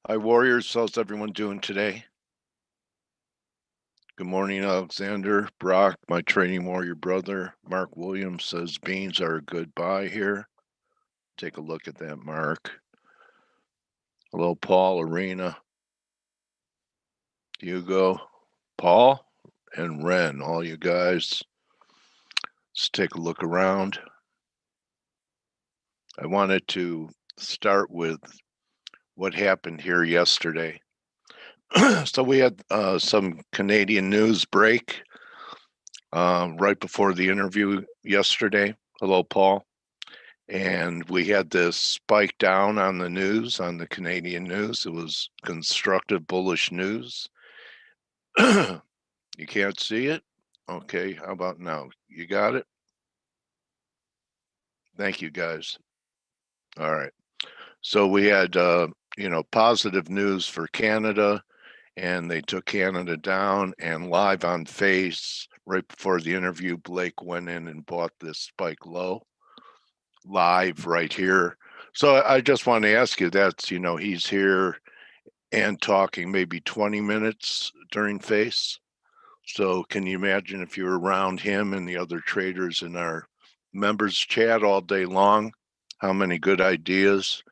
Hi, Warriors. How's everyone doing today? Good morning, Alexander. Brock, my trading warrior brother. Mark Williams says beans are a good buy here. Take a look at that, Mark. Hello, Paul, Arena, Hugo, Paul, and Ren. All you guys, let's take a look around. I wanted to start with what happened here yesterday. So we had some Canadian news break right before the interview yesterday. Hello, Paul. And we had this spike down on the news, on the Canadian news. It was constructive bullish news. You can't see it? Okay, how about now? You got it? Thank you, guys. All right. So we had, positive news for Canada, and they took Canada down. And live on Face, right before the interview, Blake went in and bought this spike low. Live right here. So I just want to ask you, he's here and talking maybe 20 minutes during Face. So can you imagine if you were around him and the other traders in our members chat all day long, how many good ideas?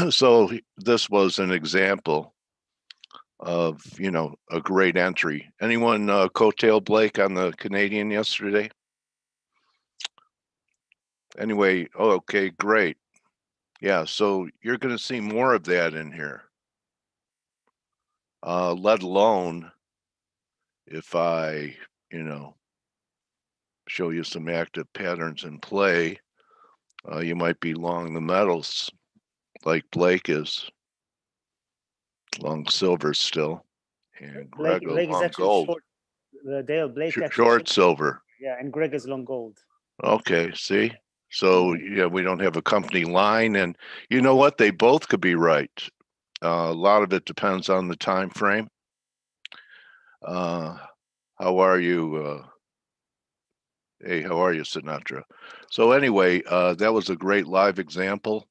So this was an example of, a great entry. Anyone coattail Blake on the Canadian yesterday? Anyway, okay, great. Yeah, so you're going to see more of that in here. Let alone if I, show you some active patterns in play, you might be long the metals like Blake is long silver still, and Blake Greg Blake is long actually gold, short. Dale Blake actually short short. silver. Yeah, and Greg is long gold. Okay, see? So, yeah, we don't have a company line. And you know what? They both could be right. A lot of it depends on the time frame. Uh, how are you? Hey, how are you, Sinatra? So anyway, that was a great live example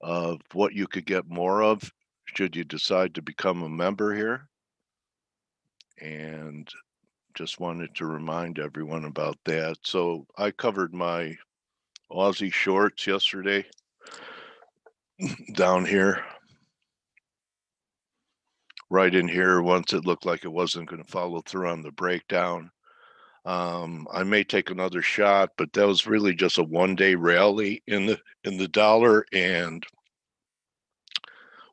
of what you could get more of should you decide to become a member here. And just wanted to remind everyone about that. So I covered my Aussie shorts yesterday down here, right in here, once it looked like it wasn't going to follow through on the breakdown. I may take another shot, but that was really just a one-day rally in the dollar. And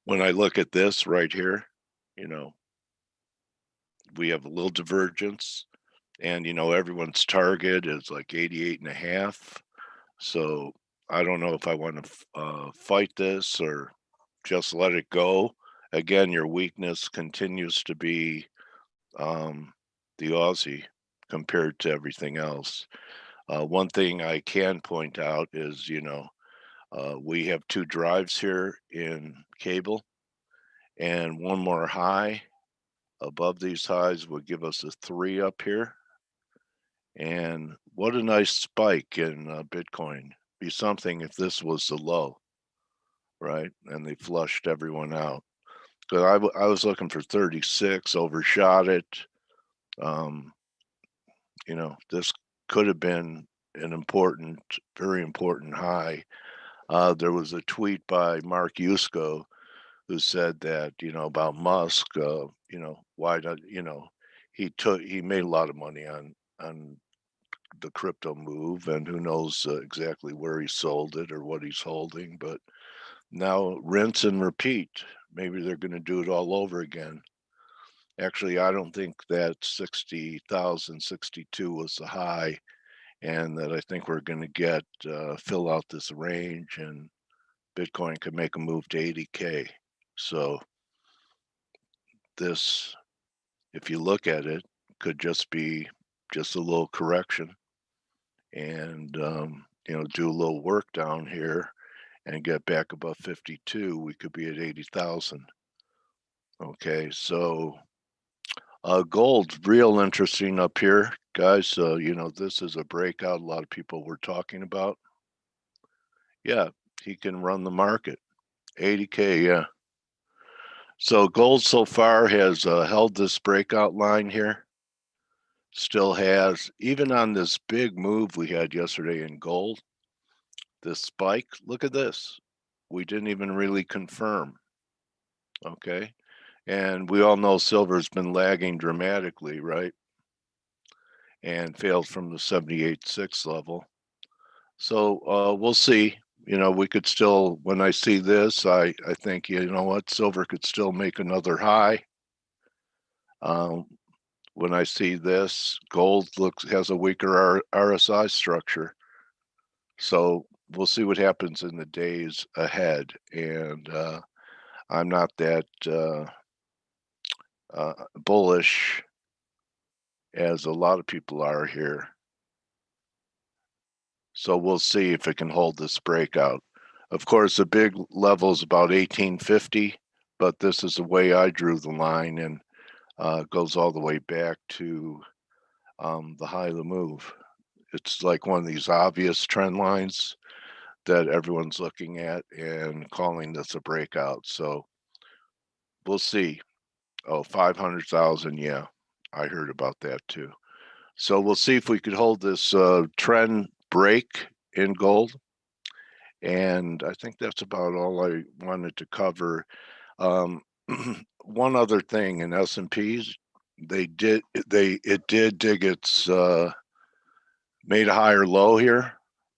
when I look at this right here, you know, we have a little divergence, and everyone's target is like 88 and a half. So I don't know if I want to fight this or just let it go. Again, your weakness continues to be the Aussie compared to everything else. One thing I can point out is, we have two drives here in cable, and one more high above these highs would give us a 3 up here. And what a nice spike in Bitcoin. Be something if this was the low, right? And they flushed everyone out. Because I was looking for 36, overshot it. Um, this could have been an important, very important high. There was a tweet by Mark Yusko who said that, about Musk, why not, he made a lot of money on the crypto move, and who knows exactly where he sold it or what he's holding. But now rinse and repeat. Maybe they're going to do it all over again. Actually, I don't think that 60,062 was the high, and that I think we're going to get fill out this range, and Bitcoin could make a move to 80K. So this, if you look at it, could just be just a little correction, and do a little work down here and get back above 52. We could be at 80,000. Okay, so gold's real interesting up here, guys. This is a breakout a lot of people were talking about. Yeah, he can run the market. 80K, yeah. So gold so far has held this breakout line here. Still has, even on this big move we had yesterday in gold, this spike, look at this. We didn't even really confirm. Okay. And we all know silver's been lagging dramatically, right? And failed from the 78.6 level. So we'll see. You know, we could still, when I see this, I think, you know what, silver could still make another high. When I see this, gold has a weaker RSI structure. So we'll see what happens in the days ahead. And I'm not that bullish as a lot of people are here. So we'll see if it can hold this breakout. Of course, the big level is about 1850, but this is the way I drew the line, and goes all the way back to the high of the move. It's like one of these obvious trend lines that everyone's looking at and calling this a breakout. So we'll see. Oh, 500,000. Yeah, I heard about that too. So we'll see if we could hold this trend break in gold. And I think that's about all I wanted to cover. One other thing in S&Ps, it did dig its made a higher low here,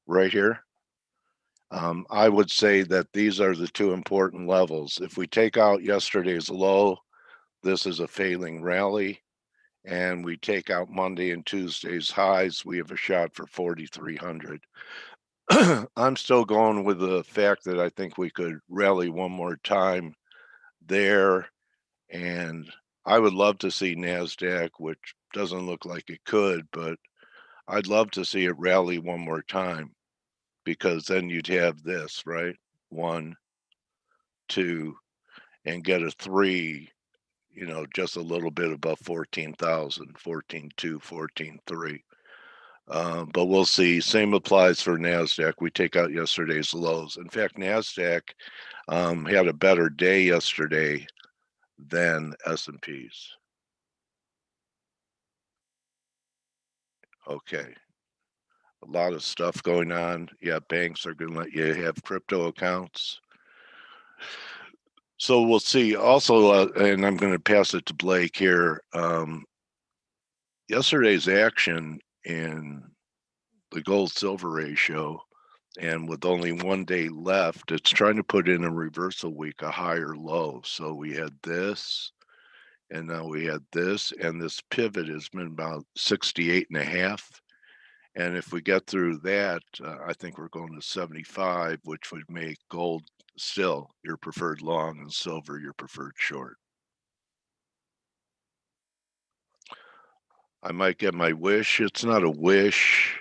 right here. I would say that these are the two important levels. If we take out yesterday's low, this is a failing rally, and we take out Monday and Tuesday's highs, we have a shot for 4,300. I'm still going with the fact that I think we could rally one more time there, and I would love to see NASDAQ, which doesn't look like it could, but I'd love to see it rally one more time, because then you'd have this, right? 1, 2, and get a 3, you know, just a little bit above 14,000, 14.2, 14.3. But we'll see. Same applies for NASDAQ. We take out yesterday's lows. In fact, NASDAQ had a better day yesterday than S&Ps. Okay. A lot of stuff going on. Yeah, banks are going to let you have crypto accounts. So we'll see. Also, and I'm going to pass it to Blake here. Yesterday's action in the gold silver ratio, and with only 1 day left, it's trying to put in a reversal week, a higher low. So we had this, and now we had this, and this pivot has been about 68.5. And if we get through that, I think we're going to 75, which would make gold still your preferred long and silver your preferred short. I might get my wish. It's not a wish.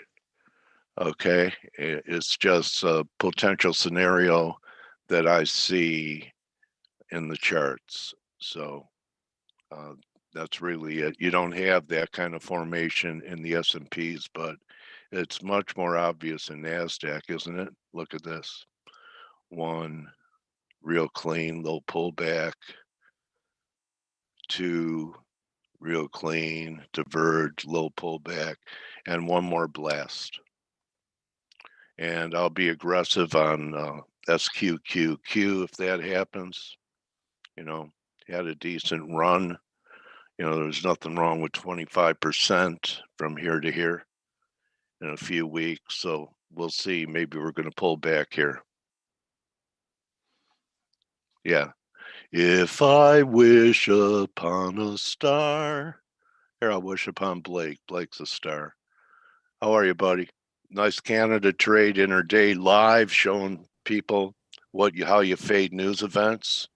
Okay. It's just a potential scenario that I see in the charts. So that's really it. You don't have that kind of formation in the S&Ps, but it's much more obvious in NASDAQ, isn't it? Look at this. 1, real clean, little pullback. 2, real clean, diverge, little pullback, and one more blast. And I'll be aggressive on SQQQ if that happens. You know, had a decent run. You know, there's nothing wrong with 25% from here to here in a few weeks. So we'll see. Maybe we're going to pull back here. Yeah. If I wish upon a star. Here, I'll wish upon Blake. Blake's a star. How are you, buddy? Nice Canada trade interday live, showing people how you fade news events.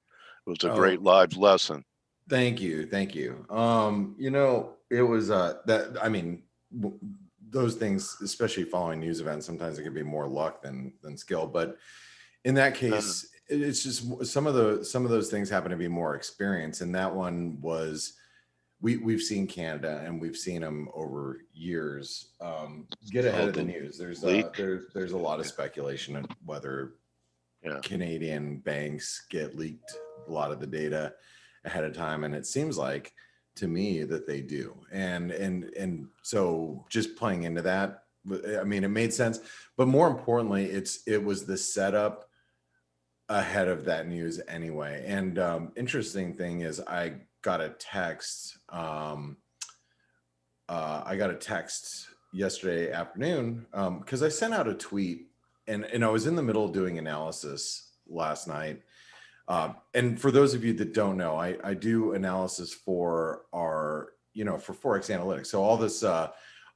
It was a great live lesson. Thank you. You know, it was those things, especially following news events, sometimes it can be more luck than skill. But in that case, it's just some of those things happen to be more experience. And that one was, we've seen Canada, and we've seen them over years get ahead of the news. There's a lot of speculation on whether Canadian banks get leaked a lot of the data. ahead of time, and it seems like to me that they do. And so just playing into that, I mean, it made sense. But more importantly, it was the setup ahead of that news anyway. And interesting thing is, I got a text. I got a text yesterday afternoon because I sent out a tweet, and I was in the middle of doing analysis last night. And for those of you that don't know, I do analysis for our, for Forex Analytics. So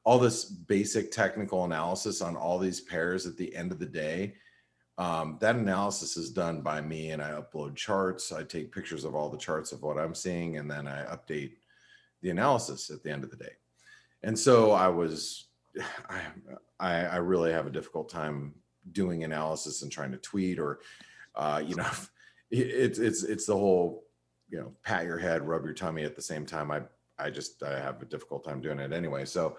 all this basic technical analysis on all these pairs at the end of the day, that analysis is done by me, and I upload charts. I take pictures of all the charts of what I'm seeing, and then I update the analysis at the end of the day. And so I really have a difficult time doing analysis and trying to tweet or, it's the whole, pat your head, rub your tummy at the same time. I have a difficult time doing it anyway. So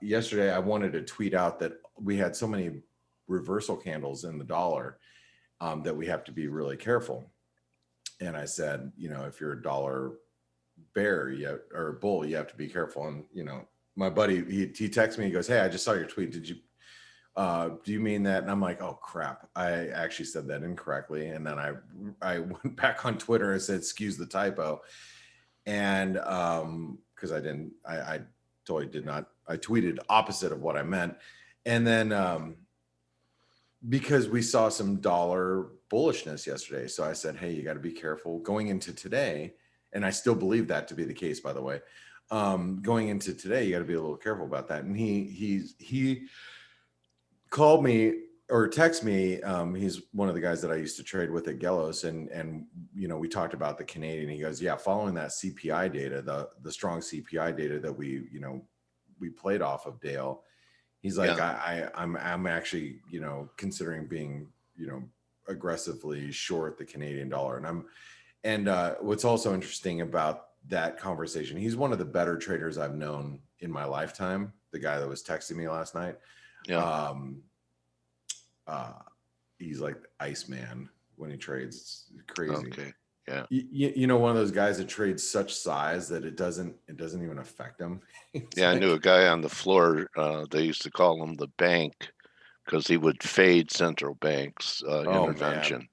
yesterday I wanted to tweet out that we had so many reversal candles in the dollar that we have to be really careful. And I said, if you're a dollar bear or bull, you have to be careful. And my buddy, he texts me, he goes, "Hey, I just saw your tweet. Did you do you mean that?" And I'm like, "Oh crap, I actually said that incorrectly." And then I went back on Twitter and said, "Excuse the typo." And because I totally did not, I tweeted opposite of what I meant. And then because we saw some dollar bullishness yesterday, so I said, "Hey, you got to be careful going into today." And I still believe that to be the case, by the way. Going into today, you got to be a little careful about that. And he called me or text me. He's one of the guys that I used to trade with at Gelos, and we talked about the Canadian. He goes, "Yeah, following that CPI data, the strong CPI data that we played off of, Dale." He's like, yeah. I'm actually considering being aggressively short the Canadian dollar, and what's also interesting about that conversation, he's one of the better traders I've known in my lifetime. The guy that was texting me last night, he's like Iceman when he trades. It's crazy. Okay. Yeah. One of those guys that trades such size that it doesn't even affect him. I knew a guy on the floor. They used to call him the bank because he would fade central banks intervention. Man.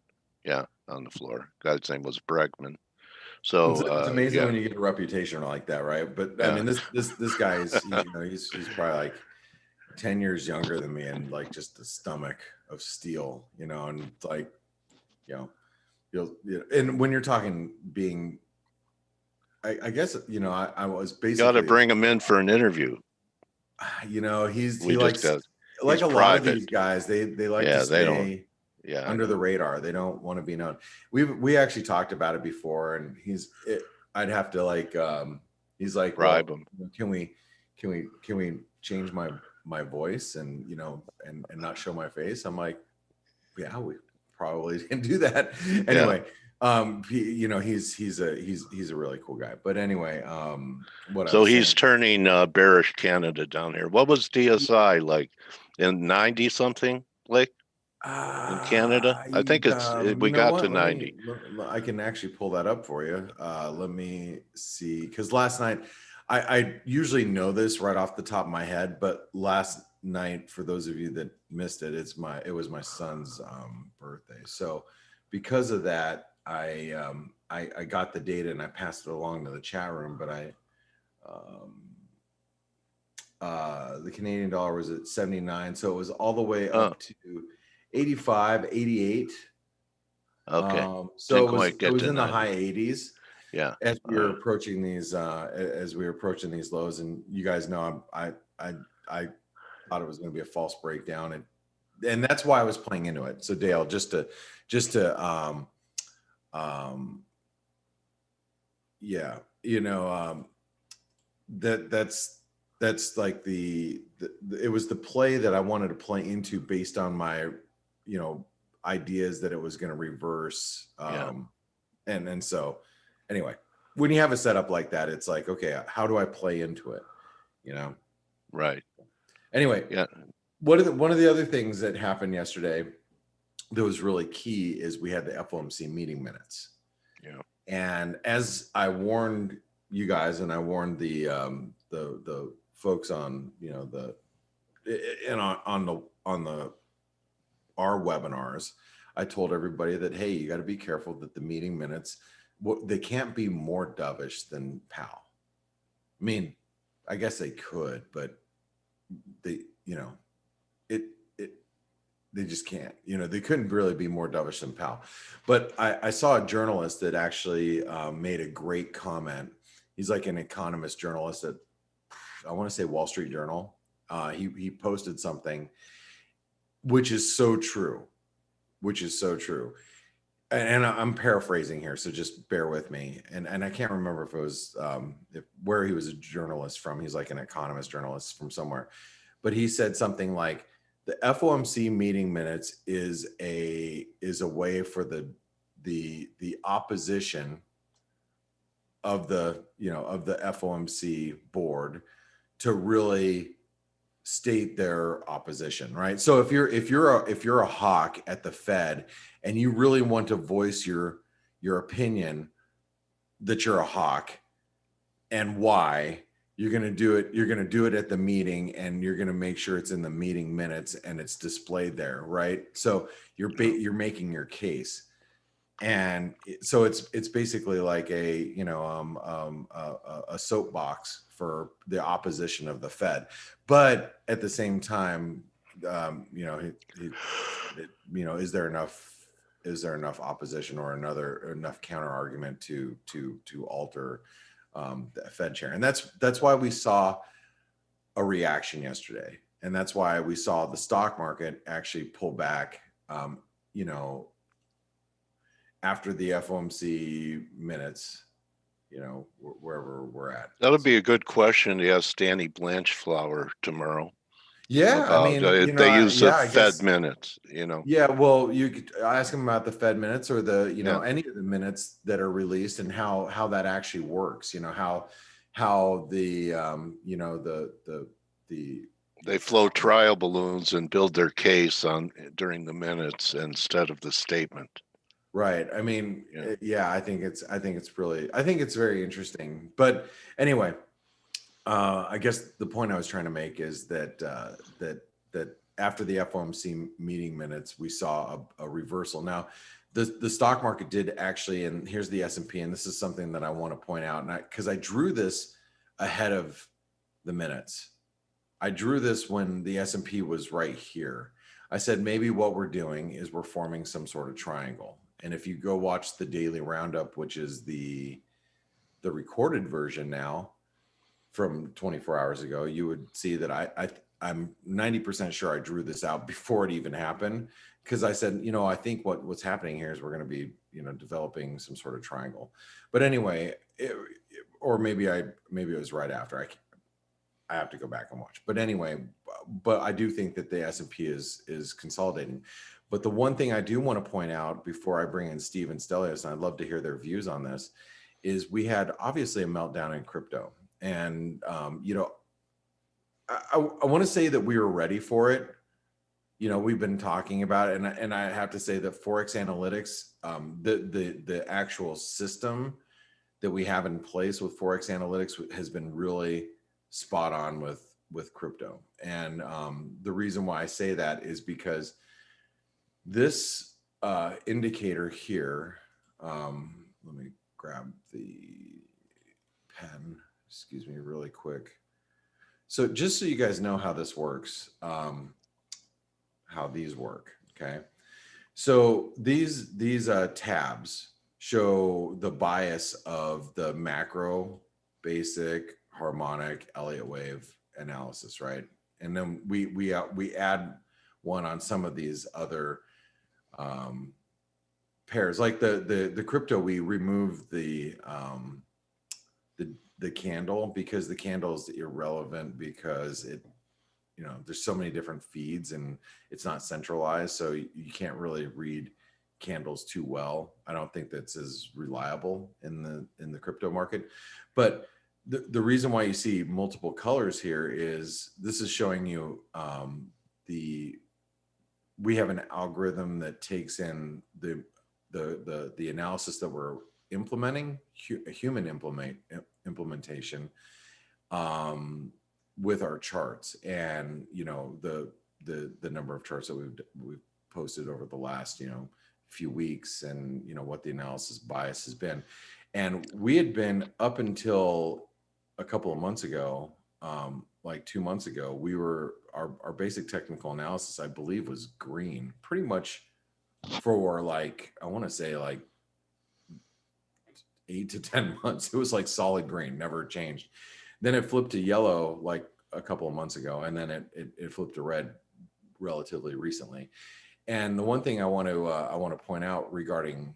Yeah, on the floor. Guy's name was Bregman. So it's amazing when you get a reputation like that, right? But I mean, this guy is he's probably like 10 years younger than me, and like just the stomach of steel, and it's like, and when you're talking being, I guess, I was basically, you got to bring him in for an interview. He likes, like a lot of these guys, they like to stay under the radar. They don't want to be known. We actually talked about it before, and I'd have to he's like, bribe him. Can we change my voice and and not show my face? I'm like, yeah, we probably can do that. Anyway, he's a really cool guy. But anyway, he's turning bearish Canada down here. What was DSI like in 90 something, like in Canada? I think we got to 90. I can actually pull that up for you. Let me see, because last night I usually know this right off the top of my head, but last night, for those of you that missed it, it was my son's birthday. So because of that, I got the data and I passed it along to the chat room, but the Canadian dollar was at 79, so it was all the way up to 85, 88. Okay. So it was in the high 80s. Yeah. As we were approaching these lows, and you guys know I thought it was going to be a false breakdown, and that's why I was playing into it. So Dale, just to that's like it was the play that I wanted to play into based on my ideas that it was going to reverse. And so anyway, when you have a setup like that, it's like, okay, how do I play into it? Right. Anyway, one of the other things that happened yesterday that was really key is we had the FOMC meeting minutes. Yeah. And as I warned you guys, and I warned the folks on, you know, and on the our webinars, I told everybody that, hey, you got to be careful that the meeting minutes, they can't be more dovish than PAL. I mean, I guess they could, but they, you know, they just can't, you know, they couldn't really be more dovish than PAL. But I saw a journalist that actually made a great comment. He's like an economist journalist at, I want to say, Wall Street Journal. He posted something, which is so true, And I'm paraphrasing here, so just bear with me. And I can't remember if it was where he was a journalist from. He's like an economist journalist from somewhere, but he said something like, the FOMC meeting minutes is a way for the opposition of the, you know, of the FOMC board to really state their opposition, right? So if you're a hawk at the Fed and you really want to voice your opinion that you're a hawk and why, you're going to do it. You're going to do it at the meeting, and you're going to make sure it's in the meeting minutes and it's displayed there, right? So you're making your case, and so it's basically like a, you know, a soapbox for the opposition of the Fed, but at the same time, you know, you know, is there enough opposition or enough counter argument to alter the Fed chair? And that's why we saw a reaction yesterday, and that's why we saw the stock market actually pull back, you know, after the FOMC minutes, you know, wherever we're at. That'll be a good question to ask Danny Blanchflower tomorrow. Yeah, about, I mean, you know, they use yeah, the I Fed guess, minutes, you know. yeah, well, you could ask them about the Fed minutes or the, you know, Yeah. any of the minutes that are released and how that actually works, you know, how the, you know, the They flow trial balloons and build their case on during the minutes instead of the statement. Right. I mean, Yeah. yeah, I think it's very interesting. But anyway, I guess the point I was trying to make is that that after the FOMC meeting minutes, we saw a reversal. Now, the stock market did actually, and here's the S&P, and this is something that I want to point out, and because I drew this ahead of the minutes. I drew this when the S&P was right here. I said, maybe what we're doing is we're forming some sort of triangle. And if you go watch the daily roundup, which is the recorded version now from 24 hours ago, you would see that I'm 90% sure I drew this out before it even happened, because I said, you know, I think what's happening here is we're going to be, you know, developing some sort of triangle. But anyway, or maybe it was right after. I have to go back and watch. But anyway, but I do think that the S&P is consolidating. But the one thing I do want to point out before I bring in Steve and Stelios, and I'd love to hear their views on this, is we had obviously a meltdown in crypto. And, you know, I want to say that we were ready for it. You know, we've been talking about it, and I have to say that Forex Analytics, the actual system that we have in place with Forex Analytics has been really spot on with crypto. And the reason why I say that is because this indicator here, let me grab the pen, excuse me, really quick. So just so you guys know how this works, how these work, okay? So these tabs show the bias of the macro, basic, harmonic, Elliott wave analysis, right? And then we add one on some of these other pairs, like the crypto. We remove the candle because the candle is irrelevant, because it, you know, there's so many different feeds and it's not centralized, so you can't really read candles too well. I don't think that's as reliable in the crypto market. But the reason why you see multiple colors here is this is showing you we have an algorithm that takes in the analysis that we're implementing human implementation with our charts, and the number of charts that we've posted over the last few weeks, and what the analysis bias has been. And we had been, up until a couple of months ago, like 2 months ago, we were, our basic technical analysis, I believe, was green pretty much for like, I want to say like 8 to 10 months. It was like solid green, never changed. Then it flipped to yellow like a couple of months ago, and then it flipped to red relatively recently. And the one thing I want to point out regarding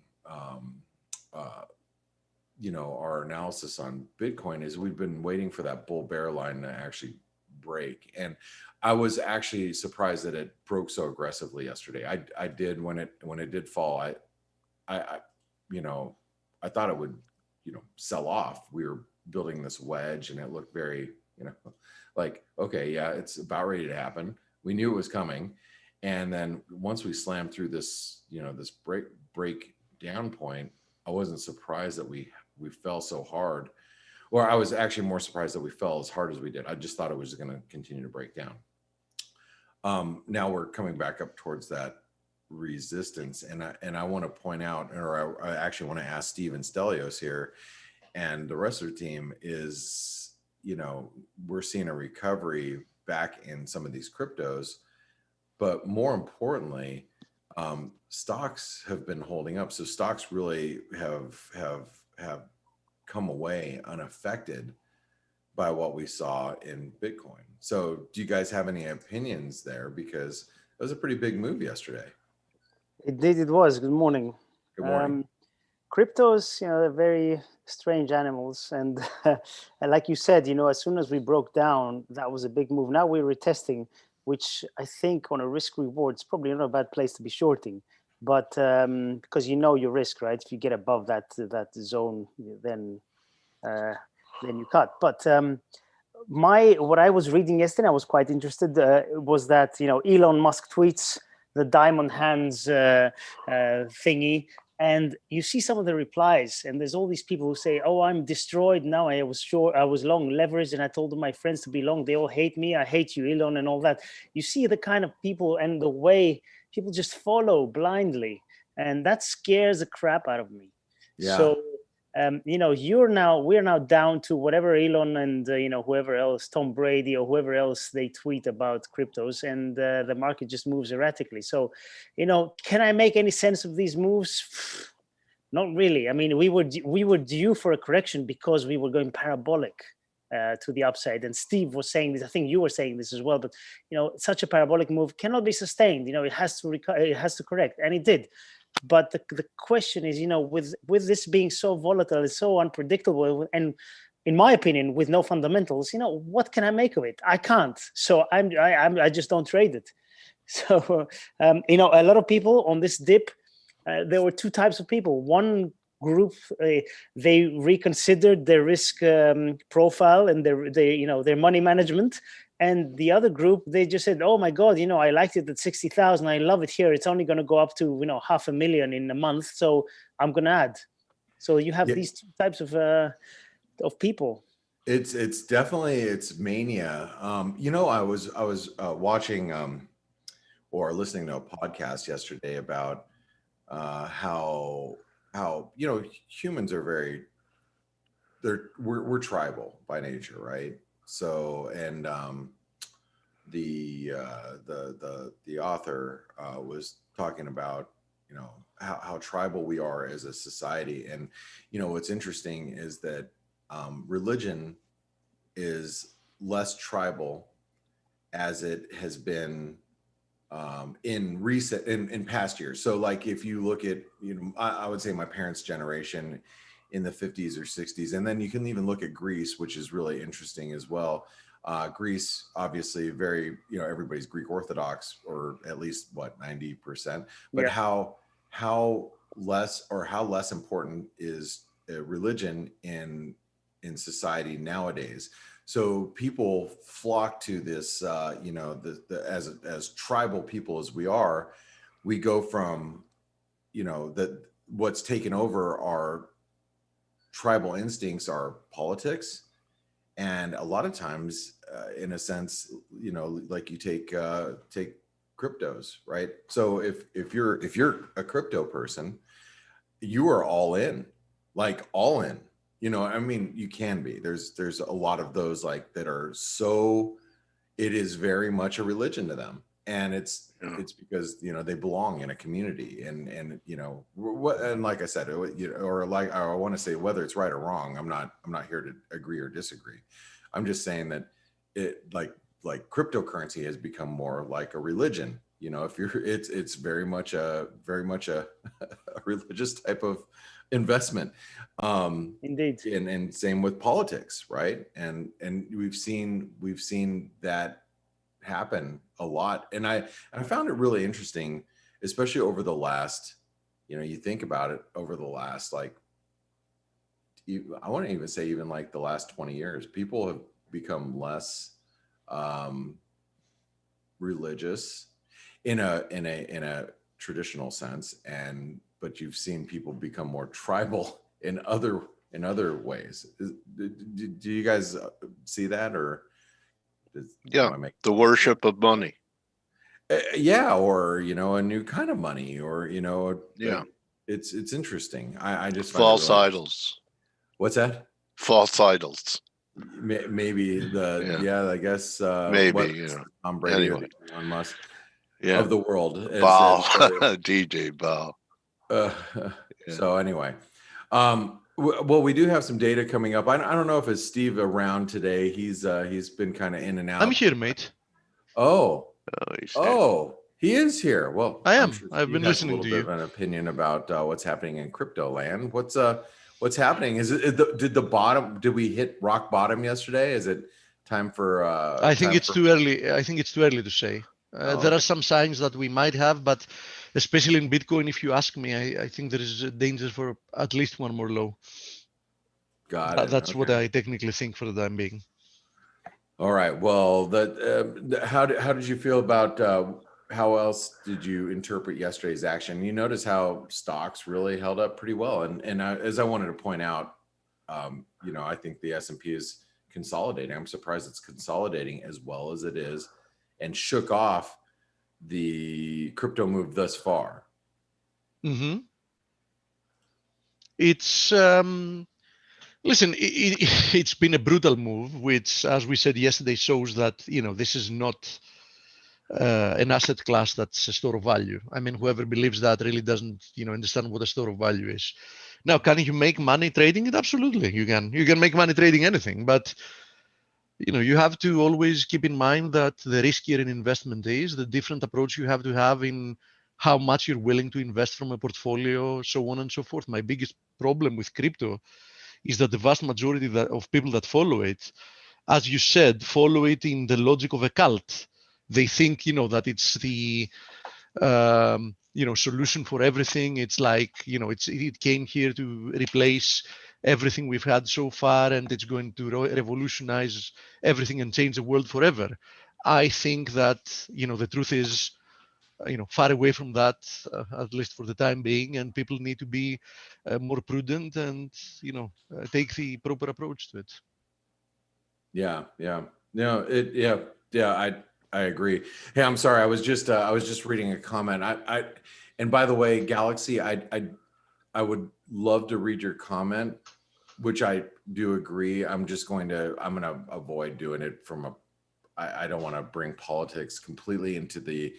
our analysis on Bitcoin is we've been waiting for that bull bear line to actually break. And I was actually surprised that it broke so aggressively yesterday. I did, when it did fall, I thought it would sell off. We were building this wedge, and it looked very like, okay, yeah, it's about ready to happen. We knew it was coming. And then once we slammed through this this break down point, I wasn't surprised that we fell so hard. Or I was actually more surprised that we fell as hard as we did. I just thought it was going to continue to break down. Now we're coming back up towards that resistance, and I want to point out, or I actually want to ask Steven Stelios here and the rest of the team, is we're seeing a recovery back in some of these cryptos, but more importantly, stocks have been holding up. So stocks really have come away unaffected by what we saw in Bitcoin. So do you guys have any opinions there? Because it was a pretty big move yesterday. It was. Good morning. Good morning. Cryptos, they're very strange animals. And, and like you said, as soon as we broke down, that was a big move. Now we're retesting, which I think on a risk reward, it's probably not a bad place to be shorting. But because your risk, right? If you get above that zone, then you cut. But what I was reading yesterday, I was quite interested, was that Elon Musk tweets the diamond hands thingy, and you see some of the replies, and there's all these people who say, "Oh, I'm destroyed now. I was long leveraged, and I told my friends to be long. They all hate me. I hate you, Elon," and all that. You see the kind of people and the way people just follow blindly, and that scares the crap out of me. Yeah. So we're now down to whatever Elon and whoever else, Tom Brady or whoever else, they tweet about cryptos, and the market just moves erratically. So can I make any sense of these moves? Not really. I mean, we were due for a correction because we were going parabolic to the upside, and Steve was saying this. I think you were saying this as well. But such a parabolic move cannot be sustained. It has to correct, and it did. But the question is, with this being so volatile and so unpredictable, and in my opinion, with no fundamentals, what can I make of it? I can't. So I just don't trade it. So a lot of people on this dip, there were two types of people. One group, they reconsidered their risk profile and their money management. And the other group, they just said, "Oh my God, I liked it at 60,000. I love it here. It's only going to go up to 500,000 in a month, so I'm going to add." So you have these two types of people. It's definitely, it's mania. I was watching or listening to a podcast yesterday about how humans are we're tribal by nature, right? So, and the author was talking about how tribal we are as a society. And what's interesting is that religion is less tribal as it has been in past years. So like if you look at I would say my parents' generation in the 50s or 60s, and then you can even look at Greece, which is really interesting as well. Greece, obviously, very everybody's Greek Orthodox, or at least 90%. But Yeah. how less important is religion in society nowadays? So people flock to this, as tribal people as we are, we go from, what's taken over tribal instincts are politics. And a lot of times, in a sense, like you take cryptos, right? So if you're a crypto person, you are all in, like all in. I mean, you can be. There's a lot of those like that are so. It is very much a religion to them, and it's because they belong in a community, and what, and like I said, or like I want to say, whether it's right or wrong, I'm not here to agree or disagree. I'm just saying that it like cryptocurrency has become more like a religion. If it's very much a a religious type of investment. Indeed. And same with politics, right? And we've seen that happen a lot. And I found it really interesting, especially over the last, you think about it, over the last, like, I want to even say even like the last 20 years, people have become less religious in a traditional sense, but you've seen people become more tribal in other ways. Do you guys see that, or the worship of money? Yeah, or a new kind of money, or Yeah, it's interesting. I just find false idols. What's that? False idols. Maybe I guess maybe Tom Brady anyway. or Elon Musk of the world. Bow. DJ Bow. So anyway, well, we do have some data coming up. I don't know if it's Steve around today. He's been kind of in and out. I'm here, mate. He is here. Well, I am. Sure I've been listening to you. A little bit of an opinion about what's happening in crypto land. What's happening? Did we hit rock bottom yesterday? Is it time for? I think it's too early. I think it's too early to say. There are some signs that we might have, but especially in Bitcoin, if you ask me, I think there is a danger for at least one more low. Got it. That's what I technically think for the time being. All right. Well, how did you feel about? How else did you interpret yesterday's action? You notice how stocks really held up pretty well, and as I wanted to point out, I think the S&P is consolidating. I'm surprised it's consolidating as well as it is, and shook off the crypto move thus far. Mm-hmm. It's listen, it's been a brutal move, which, as we said yesterday, shows that this is not an asset class that's a store of value. I mean, whoever believes that really doesn't understand what a store of value is. Now, can you make money trading it? Absolutely, you can. You can make money trading anything, but you have to always keep in mind that the riskier an investment is, the different approach you have to have in how much you're willing to invest from a portfolio, so on and so forth. My biggest problem with crypto is that the vast majority of people that follow it, as you said, follow it in the logic of a cult. They think, that it's the solution for everything. It's like, it came here to replace everything we've had so far, and it's going to revolutionize everything and change the world forever. I think that, the truth is, far away from that, at least for the time being, and people need to be more prudent and, take the proper approach to it. Yeah. I agree. Hey, I'm sorry. I was just reading a comment. And by the way, Galaxy, I would love to read your comment, which I do agree. I'm going to avoid doing it I don't want to bring politics completely into the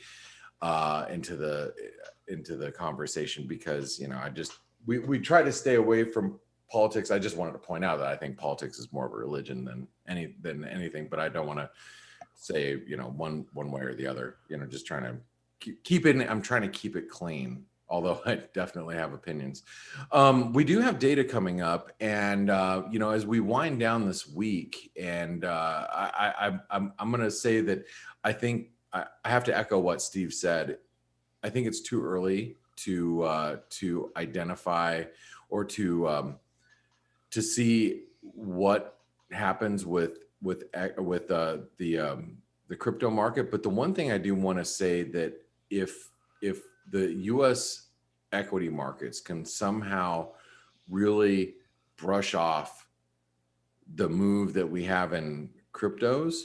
conversation, because, we try to stay away from politics. I just wanted to point out that I think politics is more of a religion than anything, but I don't want to say, one way or the other, just trying to keep it. I'm trying to keep it clean, although I definitely have opinions. We do have data coming up, and as we wind down this week, and I'm going to say that I think I have to echo what Steve said. I think it's too early to identify or to see what happens with the crypto market. But the one thing I do want to say, that if the U.S. equity markets can somehow really brush off the move that we have in cryptos,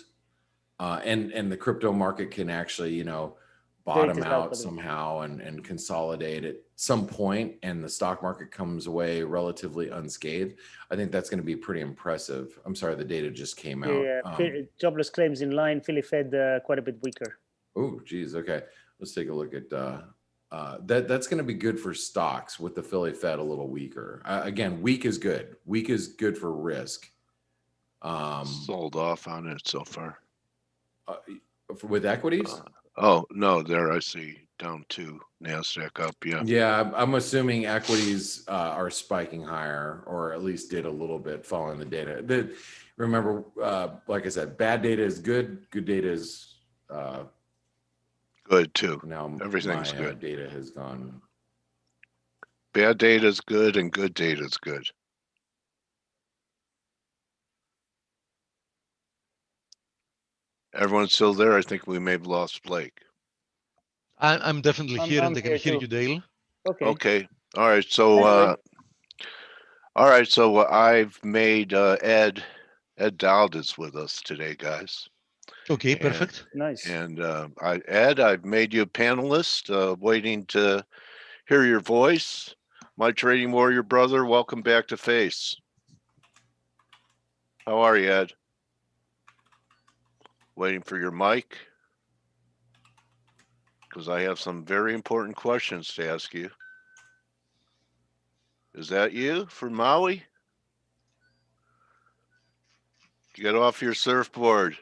and the crypto market can actually, you know, bottom Data's out out of it. somehow and consolidate at some point, and the stock market comes away relatively unscathed, I think that's going to be pretty impressive. I'm sorry, the data just came out. Yeah, jobless claims in line. Philly Fed quite a bit weaker. Oh, geez. Okay, let's take a look at that's going to be good for stocks with the Philly Fed a little weaker. Again, weak is good. Weak is good for risk. Sold off on it so far. With equities. Oh no, there I see down 2, NASDAQ up. Yeah. Yeah, I'm assuming equities are spiking higher, or at least did a little bit following the data. Remember, like I said, bad data is good. Good data is Good too. now. Everything's my, good. Data has gone. Bad data is good and good data is good. Everyone's still there. I think we may have lost Blake. I'm definitely here, and I can here hear too. you, Dale. Okay. Okay. All right. So, Anyway. all right. So I've made Ed Dowd is with us today, guys. Okay, And- perfect. Nice. And Ed, I've made you a panelist, waiting to hear your voice. My trading warrior brother, welcome back to Face. How are you, Ed? Waiting for your mic, because I have some very important questions to ask you. Is that you from Maui? Get off your surfboard,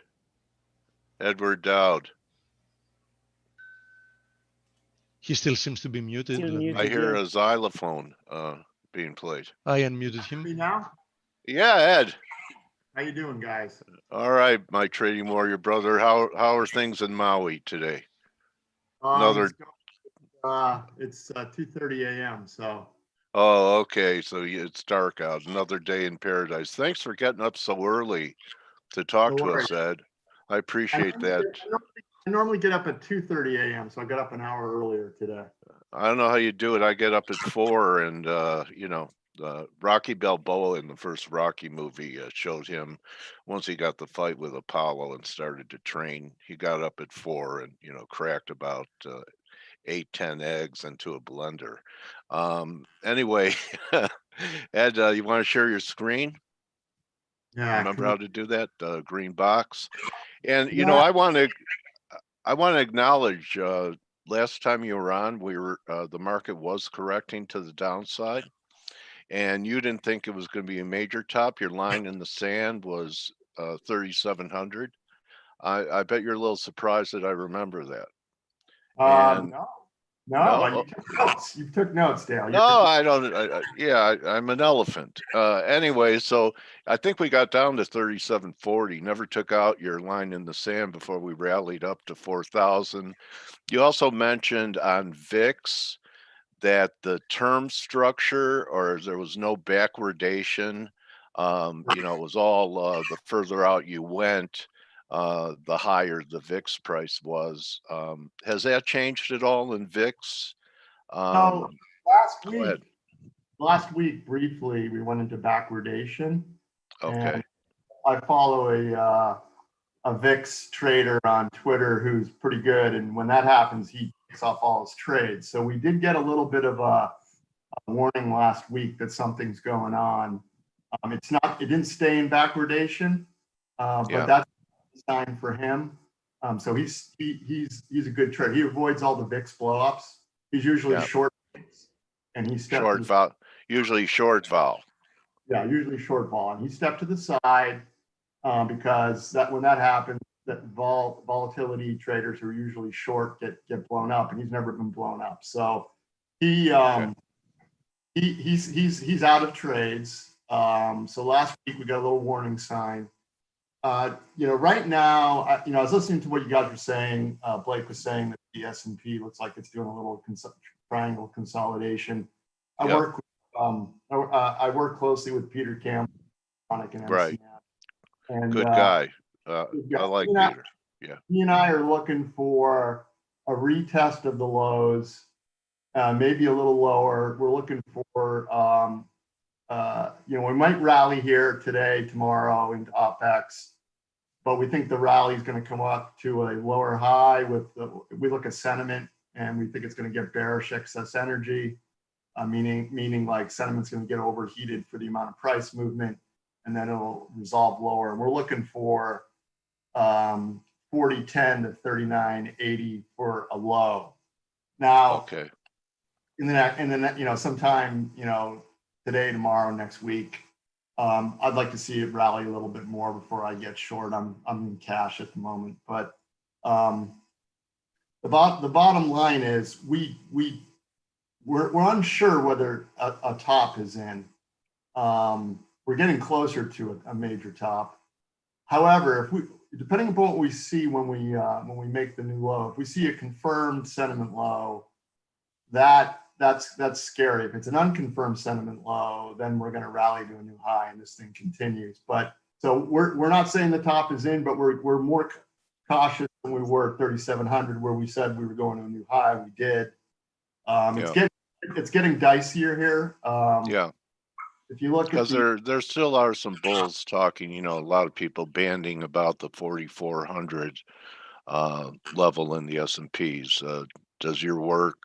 Edward Dowd. He still seems to be muted. Still Let me- muted. I hear Yeah. a xylophone being played. I unmuted him. Me now? Yeah, Ed. How you doing, guys? All right, my trading warrior brother. How are things in Maui today? Another- It's 2:30 a.m. So Oh, okay. So it's dark out. Another day in paradise. Thanks for getting up so early to talk No to worries. us, Ed. I appreciate that. I normally get up at 2:30 a.m. So I got up an hour earlier today. I don't know how you do it. I get up at 4, and you know, Rocky Balboa in the first Rocky movie showed him once he got the fight with Apollo and started to train. He got up at 4 and, you know, cracked about 8-10 eggs into a blender. Anyway, Ed, you want to share your screen? Yeah. Remember how to do that? Green box. And you know, I want to acknowledge last time you were on, the market was correcting to the downside, and you didn't think it was going to be a major top. Your line in the sand was 3,700. I bet you're a little surprised that I remember that. And- No, No? you took notes. You took notes, Dale. No, I don't. I'm an elephant. Anyway, so I think we got down to 37.40. Never took out your line in the sand before we rallied up to 4,000. You also mentioned on VIX that the term structure, or there was no backwardation. You know, it was all the further out you went, the higher the VIX price was. Has that changed at all in VIX? No, Go ahead. last week, briefly, we went into backwardation. Okay. And I follow a VIX trader on Twitter who's pretty good. And when that happens, he takes off all his trades. So we did get a little bit of a warning last week that something's going on. It didn't stay in backwardation, but Yeah. that's a sign for him. So he's a good trader. He avoids all the VIX blowups. He's usually Yeah. short, and he stepped to Short the vol, usually short vol. Yeah, usually short vol. And he stepped to the side because when that happens, that volatility traders who are usually short get blown up, and he's never been blown up. So he's out of trades. So last week we got a little warning sign. You know, right now, I was listening to what you guys were saying. Blake was saying that the S&P looks like it's doing a little triangle consolidation. I Yep. I work closely with Peter Campbell, and MCM. Right. And, Good guy. good guy. I like You know, Peter. He and I are looking for a retest of the lows, maybe a little lower. We're looking for we might rally here today, tomorrow into OPEX, but we think the rally is going to come up to a lower high we look at sentiment, and we think it's going to get bearish excess energy, meaning like sentiment's going to get overheated for the amount of price movement, and then it'll resolve lower. And we're looking for 40.10 to 39.80 for a low. Now, Okay. and then sometime today, tomorrow, next week, I'd like to see it rally a little bit more before I get short. I'm in cash at the moment, but the bottom line is we're unsure whether a top is in. We're getting closer to a major top. However, depending upon what we see when we make the new low, if we see a confirmed sentiment low, that's scary. If it's an unconfirmed sentiment low, then we're going to rally to a new high, and this thing continues. But so we're not saying the top is in, but we're more cautious than we were at 3,700, where we said we were going to a new high. We did. It's getting dicier here. Yeah. If you look at because there still are some bulls talking, a lot of people banding about the 4,400 level in the S&Ps. Does your work,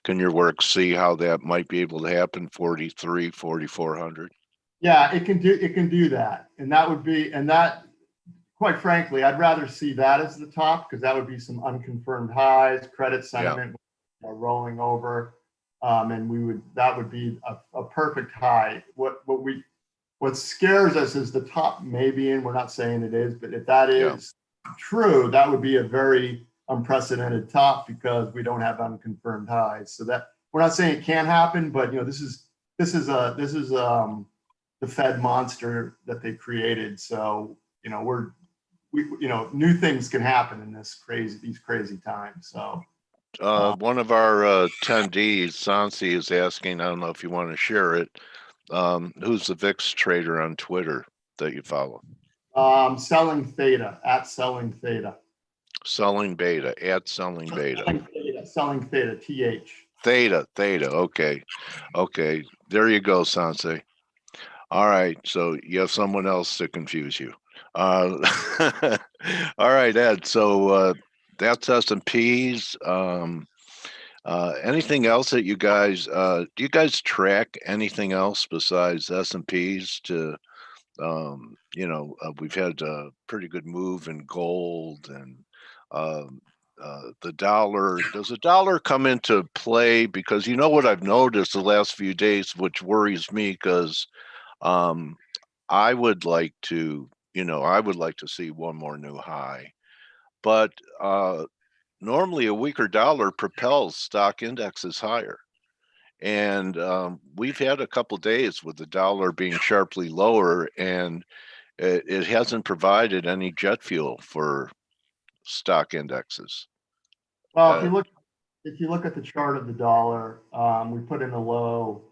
can your work see how that might be able to happen? 43, 4,400? Yeah, it can do that. And that quite frankly, I'd rather see that as the top, because that would be some unconfirmed highs, credit sentiment rolling over. And that would be a perfect high. What scares us is the top may be in. We're not saying it is, but if that is true, that would be a very unprecedented top, because we don't have unconfirmed highs. So that we're not saying it can't happen, but this is the Fed monster that they created. So new things can happen in these crazy times. So. One of our attendees, Sansi, is asking, I don't know if you want to share it, who's the VIX trader on Twitter that you follow? Selling Theta, at Selling Theta. Selling Beta, at Selling Beta. Selling Theta, TH. Theta, okay. There you go, Sansi. All right, so you have someone else to confuse you. All right, Ed, so that's S&Ps. Anything else that you guys, do you guys track anything else besides S&Ps to, we've had a pretty good move in gold and the dollar. Does the dollar come into play? Because what I've noticed the last few days, which worries me, because I would like to see one more new high, but normally a weaker dollar propels stock indexes higher. And we've had a couple days with the dollar being sharply lower, and it hasn't provided any jet fuel for stock indexes. Well, if you look at the chart of the dollar, we put in a low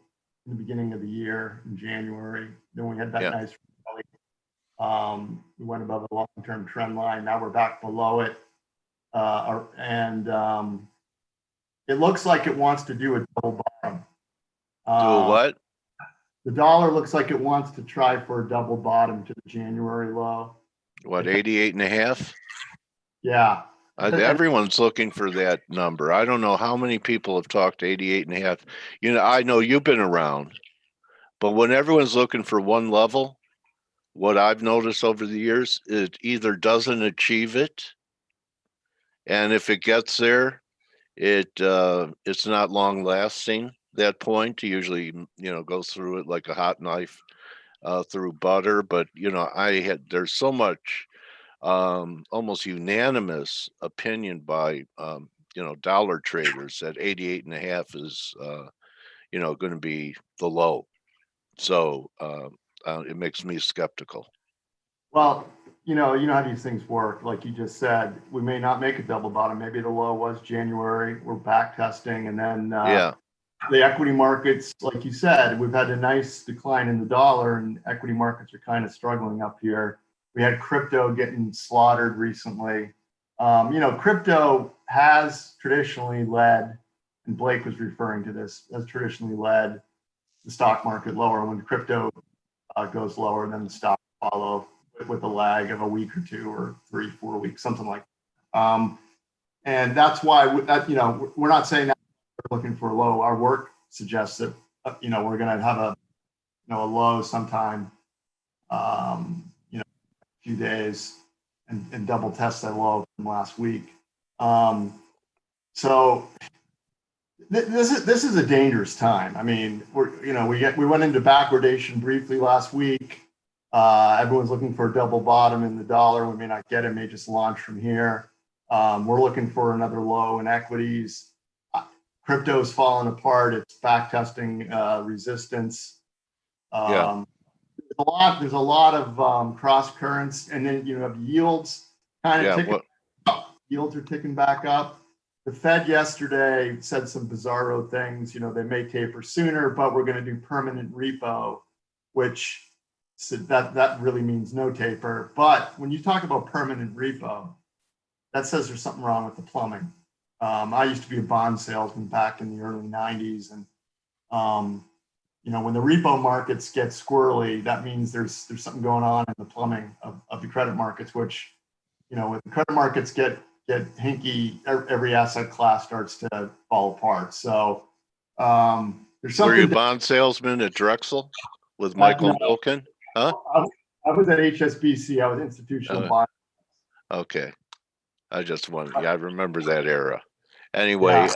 in the beginning of the year in January. Then we had that nice rally. We went above the long-term trend line. Now we're back below it. And it looks like it wants to do a double bottom. Do a what? The dollar looks like it wants to try for a double bottom to the January low. What, 88.5? Yeah. Everyone's looking for that number. I don't know how many people have talked 88.5. I know you've been around, but when everyone's looking for one level, what I've noticed over the years, it either doesn't achieve it, and if it gets there, it's not long lasting. That point usually, goes through it like a hot knife through butter. But there's so much almost unanimous opinion by dollar traders that 88.5 is going to be the low. So it makes me skeptical. Well, you know how these things work. Like you just said, we may not make a double bottom. Maybe the low was January. We're back testing, and then the equity markets, like you said, we've had a nice decline in the dollar, and equity markets are kind of struggling up here. We had crypto getting slaughtered recently. Crypto has traditionally led, and Blake was referring to this, has traditionally led the stock market lower. When crypto goes lower, then the stock follow with a lag of a week or 2 or 3, 4 weeks, something like that. And that's why we're not saying that we're looking for a low. Our work suggests that we're going to have a low sometime, a few days, and double test that low from last week. So this is a dangerous time. I mean, we went into backwardation briefly last week. Everyone's looking for a double bottom in the dollar. We may not get it. May just launch from here. We're looking for another low in equities. Crypto's falling apart. It's back testing resistance. There's a lot of cross currents, and then you have yields kind of ticking up. Yields are ticking back up. The Fed yesterday said some bizarro things. They may taper sooner, but we're going to do permanent repo, which that really means no taper. But when you talk about permanent repo, that says there's something wrong with the plumbing. I used to be a bond salesman back in the early 90s. And, when the repo markets get squirrely, that means there's something going on in the plumbing of the credit markets, which, when the credit markets get hinky, every asset class starts to fall apart. So there's something. Were you a bond salesman at Drexel with Michael Milken? Huh? I was at HSBC. I was institutional bond. Okay. I remember that era. Anyway,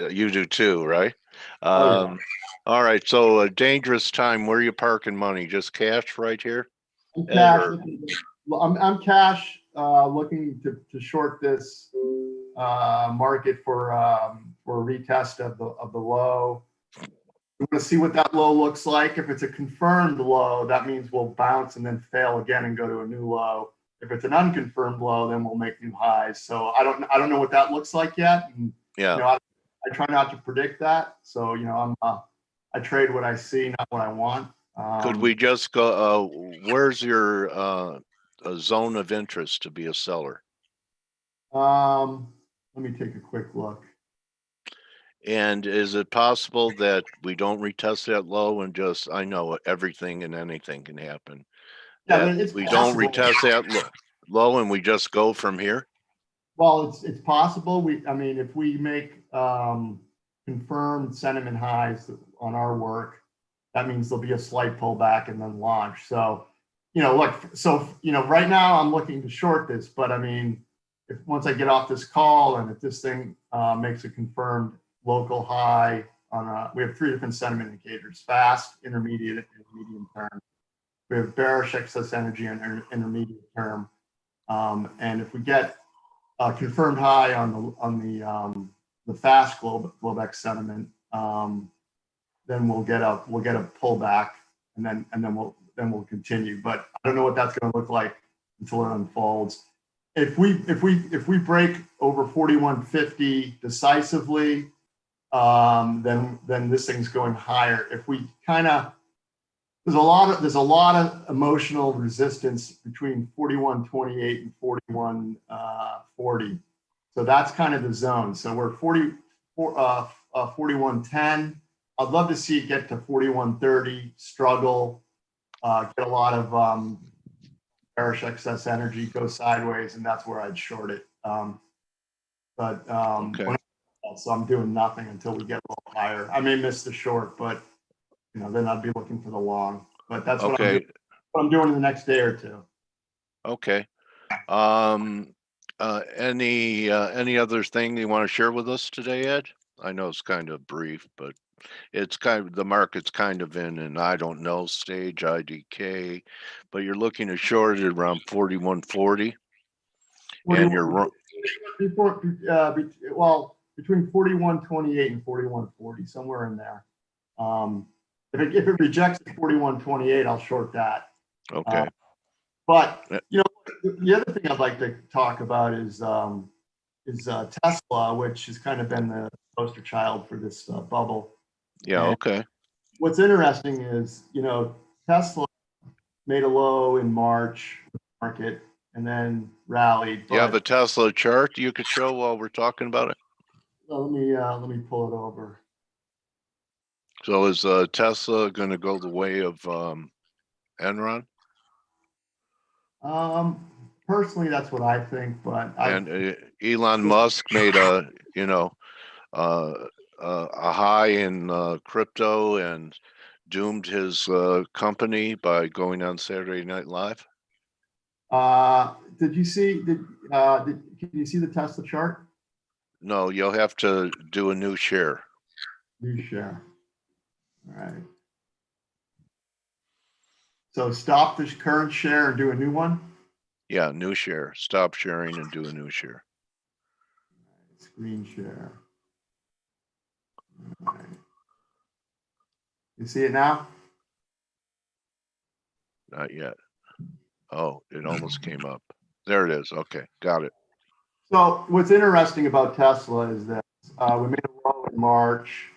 you do too, right? All right. So a dangerous time. Where are you parking money? Just cash right here? I'm cash looking to short this market for a retest of the low. We want to see what that low looks like. If it's a confirmed low, that means we'll bounce and then fail again and go to a new low. If it's an unconfirmed low, then we'll make new highs. So I don't know what that looks like yet. And, I try not to predict that. So I trade what I see, not what I want. Could we just go? Where's your zone of interest to be a seller? Let me take a quick look. And is it possible that we don't retest that low and I know everything and anything can happen. Yeah, we don't retest that low and we just go from here? Well, it's possible. If we make confirmed sentiment highs on our work, that means there'll be a slight pullback and then launch. So, right now I'm looking to short this, but if once I get off this call and if this thing makes a confirmed local high we have 3 different sentiment indicators: fast, intermediate, and medium term. We have bearish excess energy and intermediate term. And if we get a confirmed high on the fast Globex sentiment, then we'll get a pullback, and then we'll continue. But I don't know what that's going to look like until it unfolds. If we break over 4150 decisively, then this thing's going higher. If we there's a lot of emotional resistance between 4128 and 4140. So that's kind of the zone. So we're 4110. I'd love to see it get to 4130, struggle, get a lot of bearish excess energy, go sideways, and that's where I'd short it. So I'm doing nothing until we get a little higher. I may miss the short, but then I'd be looking for the long. But that's what I'm doing in the next day or two. Okay. Any other thing you want to share with us today, Ed? I know it's kind of brief, but it's the market's kind of in an I don't know stage, IDK, but you're looking to short it around 4140. And you're between 4128 and 4140, somewhere in there. If it rejects 4128, I'll short that. Okay. But the other thing I'd like to talk about is Tesla, which has kind of been the poster child for this bubble. Yeah. And okay. What's interesting is Tesla made a low in March market and then rallied. You have a Tesla chart you could show while we're talking about it? Let me pull it over. So is Tesla going to go the way of Enron? Personally, that's what I think, but And Elon Musk made a, you know, a high in crypto and doomed his company by going on Saturday Night Live. Did you see, can you see the Tesla chart? No, you'll have to do a new share. New share. All right. So stop the current share and do a new one. Yeah, new share. Stop sharing and do a new share. Screen share. All right. You see it now? Not yet. Oh, it almost came up. There it is. Okay, got it. So what's interesting about Tesla is that we made a low in March.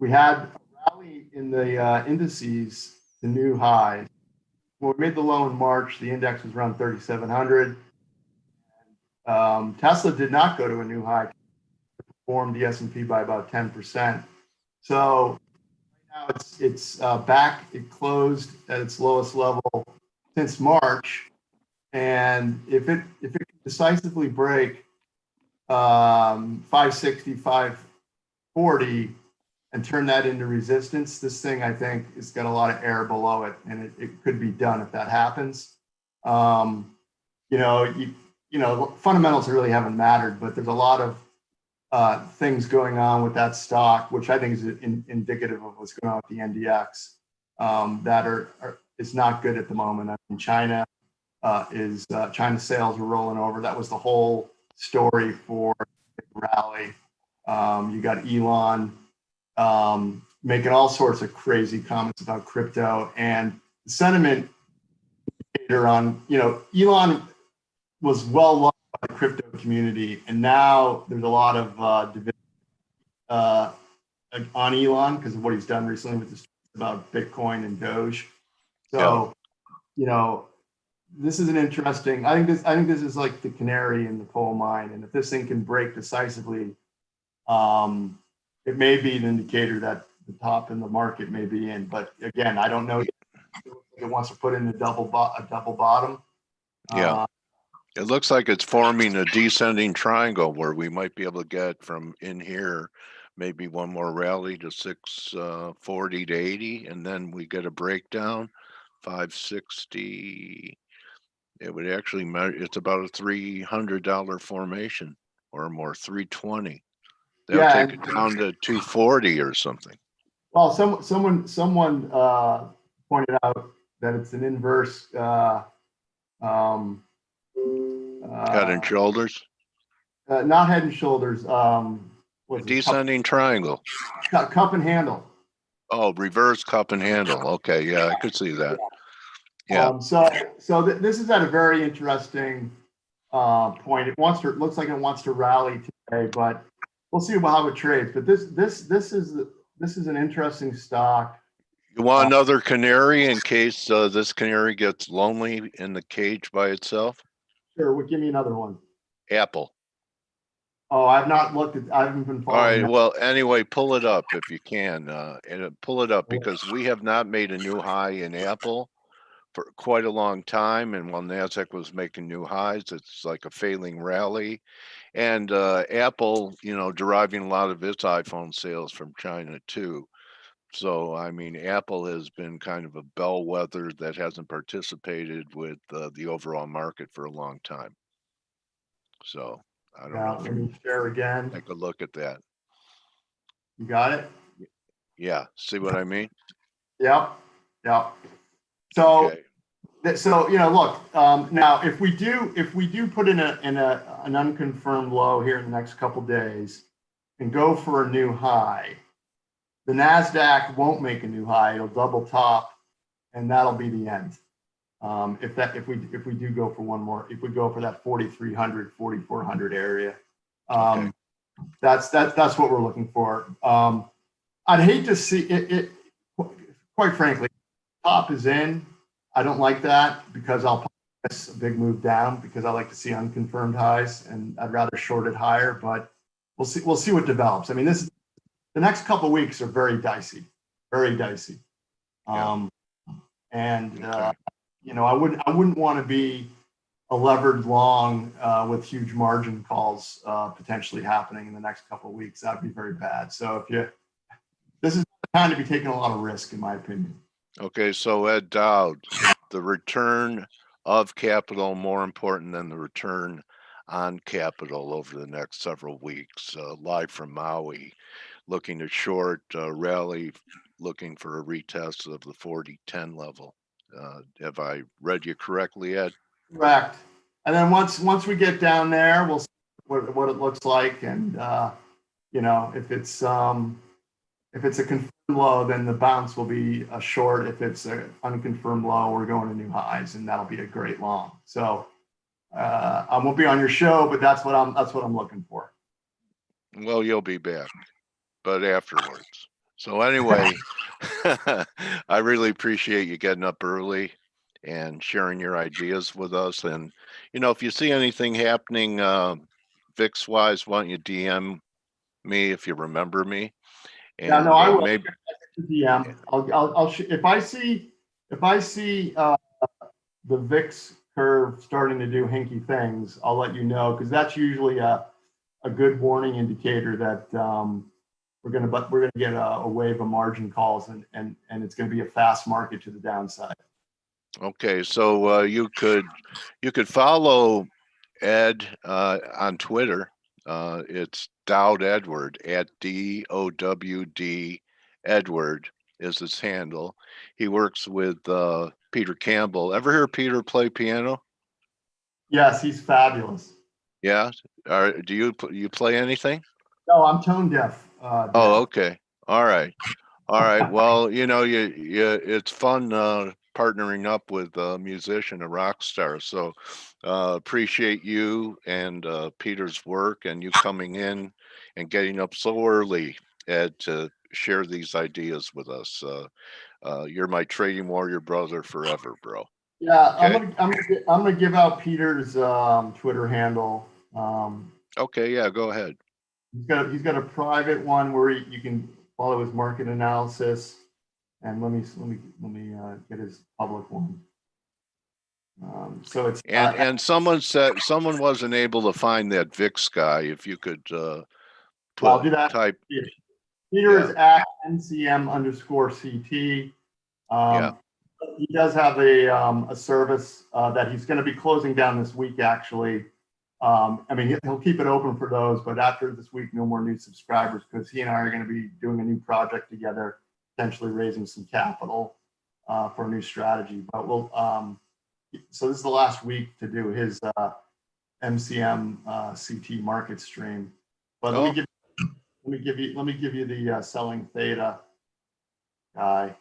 We had a rally in the indices, the new high. When we made the low in March, the index was around 3,700. Tesla did not go to a new high, performed the S&P by about 10%. So right now it's back. It closed at its lowest level since March, and if it can decisively break 560, 540 and turn that into resistance, this thing I think has got a lot of air below it, and it could be done if that happens. You know, fundamentals really haven't mattered, but there's a lot of things going on with that stock, which I think is indicative of what's going on with the NDX, that is not good at the moment. I mean, China sales are rolling over. That was the whole story for the rally. You got Elon making all sorts of crazy comments about crypto, and the sentiment indicator on, you know, Elon was well loved by the crypto community, and now there's a lot of division on Elon because of what he's done recently with this about Bitcoin and Doge. So, you know, this is an interesting. I think this is like the canary in the coal mine, and if this thing can break decisively, it may be an indicator that the top in the market may be in. But again, I don't know if it wants to put in a double bottom. Yeah. It looks like it's forming a descending triangle where we might be able to get from in here, maybe one more rally to 640 to 80, and then we get a breakdown, 560. It would actually measure, it's about a $300 formation or more, 320. They'll Yeah, take it down to 240 or something. Well, someone pointed out that it's an inverse. Head and shoulders. Not head and shoulders. A descending triangle. Cup and handle. Oh, reverse cup and handle. Okay, yeah, I could see that. Yeah. This is at a very interesting point. It looks like it wants to rally today, but we'll see how it trades. But this is an interesting stock. You want another canary in case this canary gets lonely in the cage by itself? Sure, give me another one. Apple. Oh, I've not looked at. I haven't been following. All right. Well, anyway, pull it up if you can, and pull it up because we have not made a new high in Apple for quite a long time. And while Nasdaq was making new highs, it's like a failing rally. And Apple, you know, deriving a lot of its iPhone sales from China too. So, I mean, Apple has been kind of a bellwether that hasn't participated with the overall market for a long time. So, I don't know. Let me share again. Take a look at that. You got it? Yeah. See what I mean? Yep. So, okay. You know, look. Now, if we do put in an unconfirmed low here in the next couple days, and go for a new high, the Nasdaq won't make a new high. It'll double top, and that'll be the end. If we do go for one more, if we go for that 4,300, 4,400 area, Okay. that's what we're looking for. I'd hate to see it. Quite frankly, top is in. I don't like that because I'll miss a big move down because I like to see unconfirmed highs, and I'd rather short it higher. But we'll see what develops. I mean, the next couple of weeks are very dicey. very dicey. Yeah. And Okay. you know, I wouldn't want to be a levered long with huge margin calls potentially happening in the next couple of weeks. That'd be very bad. So this is the time to be taking a lot of risk, in my opinion. Okay, so Ed Dowd, the return of capital more important than the return on capital over the next several weeks. Live from Maui, looking to short rally, looking for a retest of the 40-10 level. Have I read you correctly, Ed? Correct. And then once we get down there, we'll see what it looks like, and you know, if it's a confirmed low, then the bounce will be a short. If it's an unconfirmed low, we're going to new highs, and that'll be a great long. So I won't be on your show, but that's what I'm looking for. Well, you'll be back, but afterwards. So anyway, I really appreciate you getting up early and sharing your ideas with us. And, you know, if you see anything happening VIX wise, why don't you DM me if you remember me? And Yeah, no, I will. maybe DM. If I see the VIX curve starting to do hinky things, I'll let you know, because that's usually a good warning indicator that we're gonna get a wave of margin calls, and it's gonna be a fast market to the downside. Okay, so you could follow Ed on Twitter. It's Dowd Edward at DOWD Edward is his handle. He works with Peter Campbell. Ever hear Peter play piano? Yes, he's fabulous. Yeah. Do you play anything? No, I'm tone deaf. Oh, okay. All right. All right. Well, you know, it's fun partnering up with a musician, a rock star. So appreciate you and Peter's work, and you coming in and getting up so early, Ed, to share these ideas with us. You're my trading warrior brother forever, bro. Yeah, Okay. I'm gonna give out Peter's Twitter handle. Okay. Yeah. Go ahead. He's got a private one where you can follow his market analysis, and let me get his public one. So it's And someone said someone wasn't able to find that VIX guy. If you could I'll do that. type. Peter Yeah. is at NCM_CT. Yeah. He does have a service that he's going to be closing down this week, actually. I mean, he'll keep it open for those, but after this week, no more new subscribers, because he and I are going to be doing a new project together, potentially raising some capital for a new strategy. But we'll, so this is the last week to do his MCM CT market stream. But let me give you the selling theta guy.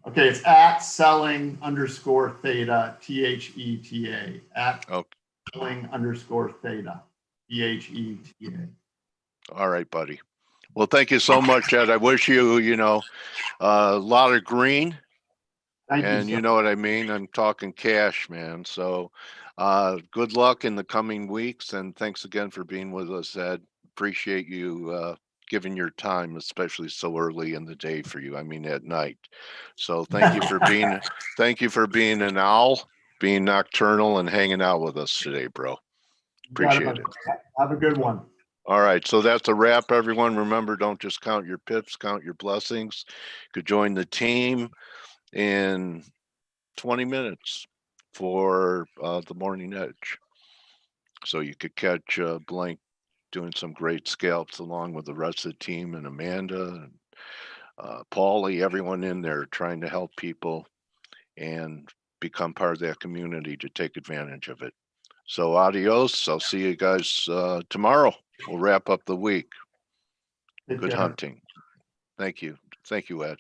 Okay, it's at selling_theta, THETA, at selling_theta, THETA. All right, buddy. Well, thank you so much, Ed. I wish you, you know, a lot of green. Thank You know what I mean? I'm talking cash, man. So good luck in the coming weeks. And thanks again for being with us, Ed. Appreciate you giving your time, especially so early in the day for you. I mean, at night. So thank you for being an owl, being nocturnal and hanging out with us today, bro. Appreciate it. Have a good one. All right, so that's a wrap, everyone. Remember, don't just count your pips, count your blessings. You could join the team in 20 minutes for the morning edge. So you could catch Blank doing some great scalps along with the rest of the team, and Amanda, and Paulie, everyone in there trying to help people and become part of that community to take advantage of it. So adios. I'll see you guys tomorrow. We'll wrap up the week. Take Good care. hunting. Thank you. Thank you, Ed.